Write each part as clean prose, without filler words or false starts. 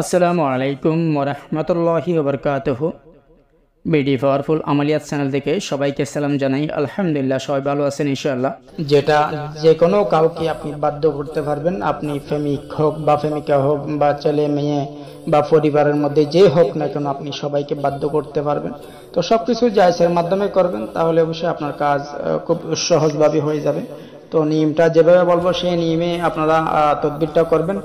আসসালামু আলাইকুম ওরহমতুল্লাহি ওবরকাতুহু। বিডি পাওয়ারফুল আমালিয়াত চ্যানেল থেকে সবাইকে সালাম জানাই। আলহামদুলিল্লাহ, সবাই ভালো আছেন ইনশাআল্লাহ। যেটা যে কোনো কাউকে আপনি বাধ্য করতে পারবেন, আপনি প্রেমিক হোক বা প্রেমিকা হোক বা ছেলে মেয়ে বা পরিবারের মধ্যে যে হোক না কেন, আপনি সবাইকে বাধ্য করতে পারবেন। তো সবকিছু জায়েজের মাধ্যমে করবেন, তাহলে অবশ্যই আপনার কাজ খুব সহজভাবে হয়ে যাবে। তো নিয়মটা যেভাবে বলবো সেই নিয়মে আপনারা তদবিরটা করবেন।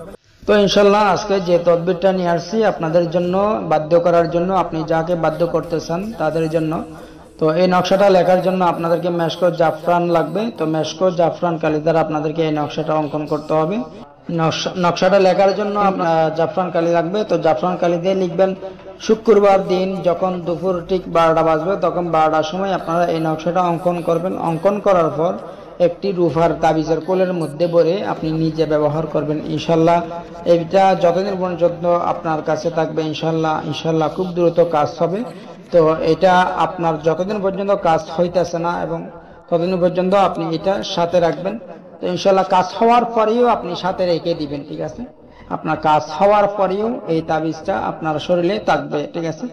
তো ইনশাল্লাহ আজকে যে তদবিরটা নিয়ে আসছি আপনাদের জন্য, বাধ্য করার জন্য, আপনি যাকে বাধ্য করতে চান তাদের জন্য। তো এই নকশাটা লেখার জন্য আপনাদেরকে মেশকো জাফরান লাগবে। তো মেশকো জাফরান কালি দ্বারা আপনাদেরকে এই নকশাটা অঙ্কন করতে হবে। নকশাটা লেখার জন্য জাফরান কালি লাগবে। তো জাফরান কালি দিয়ে লিখবেন। শুক্রবার দিন যখন দুপুর ঠিক 12টা বাজবে, তখন 12টার সময় আপনারা এই নকশাটা অঙ্কন করবেন। অঙ্কন করার পর একটি রুফার তাবিজের কোলের মধ্যে ভরে আপনি নিজে ব্যবহার করবেন ইনশাল্লাহ। এটা যতদিন পর্যন্ত আপনার কাছে থাকবে ইনশাল্লাহ খুব দ্রুত কাজ হবে। তো এটা আপনার যতদিন পর্যন্ত কাজ হইতেছে না এবং ততদিন পর্যন্ত আপনি এটা সাথে রাখবেন। তো ইনশাল্লাহ কাজ হওয়ার পরেও আপনি সাথে রেখে দিবেন, ঠিক আছে? আপনার কাজ হওয়ার পরেও এই তাবিজটা আপনার শরীরে থাকবে, ঠিক আছে?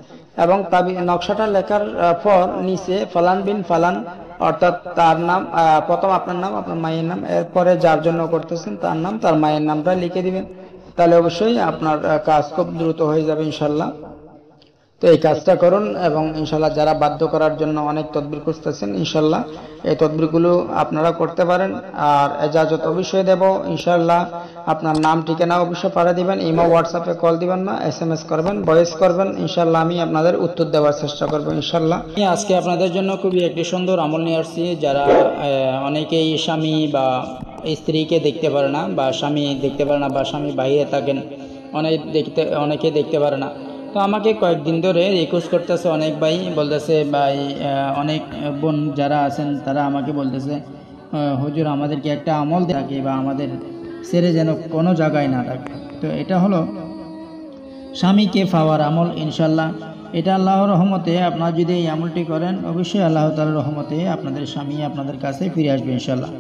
এবং নকশাটা লেখার পর নিচে ফালান বিন ফালান, অর্থাৎ তার নাম, প্রথম আপনার নাম, আপনার মায়ের নাম, এরপরে যার জন্য করতেছেন তার নাম, তার মায়ের নামটা লিখে দিবেন। তাহলে অবশ্যই আপনার কাজ খুব দ্রুত হয়ে যাবে ইনশাল্লাহ। তো এই কাজটা করুন এবং ইনশাল্লাহ যারা বাধ্য করার জন্য অনেক তদবির খুঁজতেছেন, ইনশাল্লাহ এই তদবিরগুলো আপনারা করতে পারেন। আর এজাজত অবশ্যই দেব ইনশাল্লাহ। আপনার নাম ঠিকানা অবশ্যই পাঠিয়ে দিবেন। ইমো হোয়াটসঅ্যাপে কল দিবেন না, SMS করবেন, ভয়েস করবেন। ইনশাল্লাহ আমি আপনাদের উত্তর দেওয়ার চেষ্টা করবো ইনশাল্লাহ। আজকে আপনাদের জন্য খুবই একটি সুন্দর আমল নিয়ে আসছি। যারা অনেকেই স্বামী বা স্ত্রীকে দেখতে পারে না, বা স্বামী দেখতে পারে না, বা স্বামী বাইরে থাকেন, অনেকে দেখতে পারে না। তো আমাকে কয়েকদিন ধরে রিকোয়েস্ট করতেছে অনেক ভাই, বলতেছে ভাই, অনেক বোন যারা আছেন তারা আমাকে বলতেছে, হুজুর আমাদেরকে একটা আমল থাকে বা আমাদের ছেড়ে যেন কোনো জায়গায় না থাকে। তো এটা হলো স্বামীকে পাওয়ার আমল ইনশাল্লাহ। এটা আল্লাহর রহমতে আপনারা যদি এই আমলটি করেন, অবশ্যই আল্লাহ তাআলার রহমতে আপনাদের স্বামী আপনাদের কাছে ফিরে আসবে ইনশাল্লাহ।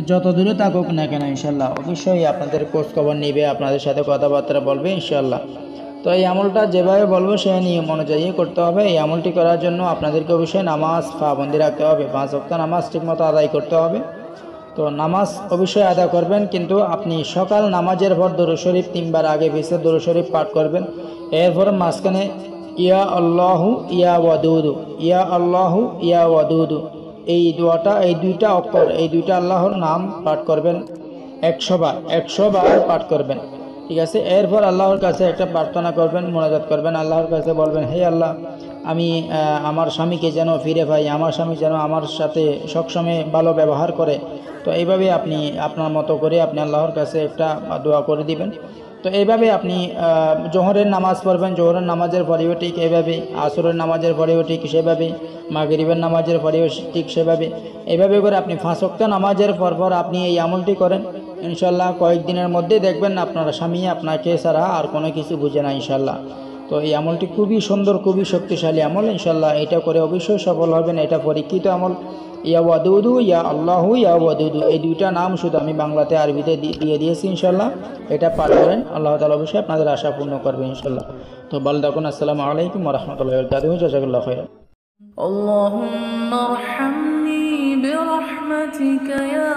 যত দূরে থাকুক না কেন ইনশাল্লাহ অবশ্যই আপনাদের খোঁজ খবর নেবে, আপনাদের সাথে কথাবার্তা বলবে ইনশাল্লাহ। তো এই আমলটা যেভাবে বলবো সেই নিয়ম অনুযায়ী করতে হবে। এই আমলটি করার জন্য আপনাদেরকে অবশ্যই নামাজ পাবন্দি রাখতে হবে, 5 ওয়াক্ত নামাজ ঠিকমতো আদায় করতে হবে। তো নামাজ অবশ্যই আদায় করবেন, কিন্তু আপনি সকাল নামাজের পর দরুদ শরীফ 3 বার আগে পিছে দরুদ শরীফ পাঠ করবেন। এরপর মাঝখানে ইয়া আল্লাহু ইয়া ওয়াদুদু, ইয়া আল্লাহু ইয়া ওয়াদুদু, এই দোয়াটা, এই দুইটা অক্ষর, এই দুইটা আল্লাহর নাম পাঠ করবেন 100 বার পাঠ করবেন, ঠিক আছে? এরপর আল্লাহর কাছে একটা প্রার্থনা করবেন, মোনাজাত করবেন। আল্লাহর কাছে বলবেন, হে আল্লাহ, আমি আমার স্বামীকে যেন ফিরে পাই, আমার স্বামী যেন আমার সাথে সবসময় ভালো ব্যবহার করে। তো এইভাবে আপনি আপনার মতো করে আপনি আল্লাহর কাছে একটা দোয়া করে দিবেন। তো এইভাবে আপনি জোহরের নামাজ পড়বেন, জোহরের নামাজের পরেও ঠিক এইভাবে, আসরের নামাজের পরেও ঠিক সেভাবে, মাগরিবের নামাজের পরেও ঠিক সেভাবে, এইভাবে করে আপনি 5 ওয়াক্ত নামাজের পর আপনি এই আমলটি করেন। ইনশাল্লাহ কয়েকদিনের মধ্যে দেখবেন আপনার স্বামী আপনাকে ছাড়া আর কোনো কিছু বুঝে না ইনশাল্লাহ। তো এই আমলটি খুবই সুন্দর, খুবই শক্তিশালী আমল ইনশাল্লাহ। এটা করে অবশ্যই সফল হবেন। এটা পরীক্ষিত আমল। ইয়া ওয়াদুদু, ইয়া আল্লাহু ইয়া ওয়াদুদু, এই দুইটা নাম শুধু আমি বাংলাতে আরবিতে দিয়ে দিয়েছি ইনশাল্লাহ। এটা পাঠ করেন, আল্লাহ তাআলা অবশ্যই আপনাদের আশা পূর্ণ করবে ইনশাল্লাহ। তো ভালো থাকুন। আসসালামু আলাইকুম ওয়া রাহমাতুল্লাহি ওয়া বারাকাতুহু। জাযাকাল্লাহু খাইরান। اللهم ارحمني برحمتك يا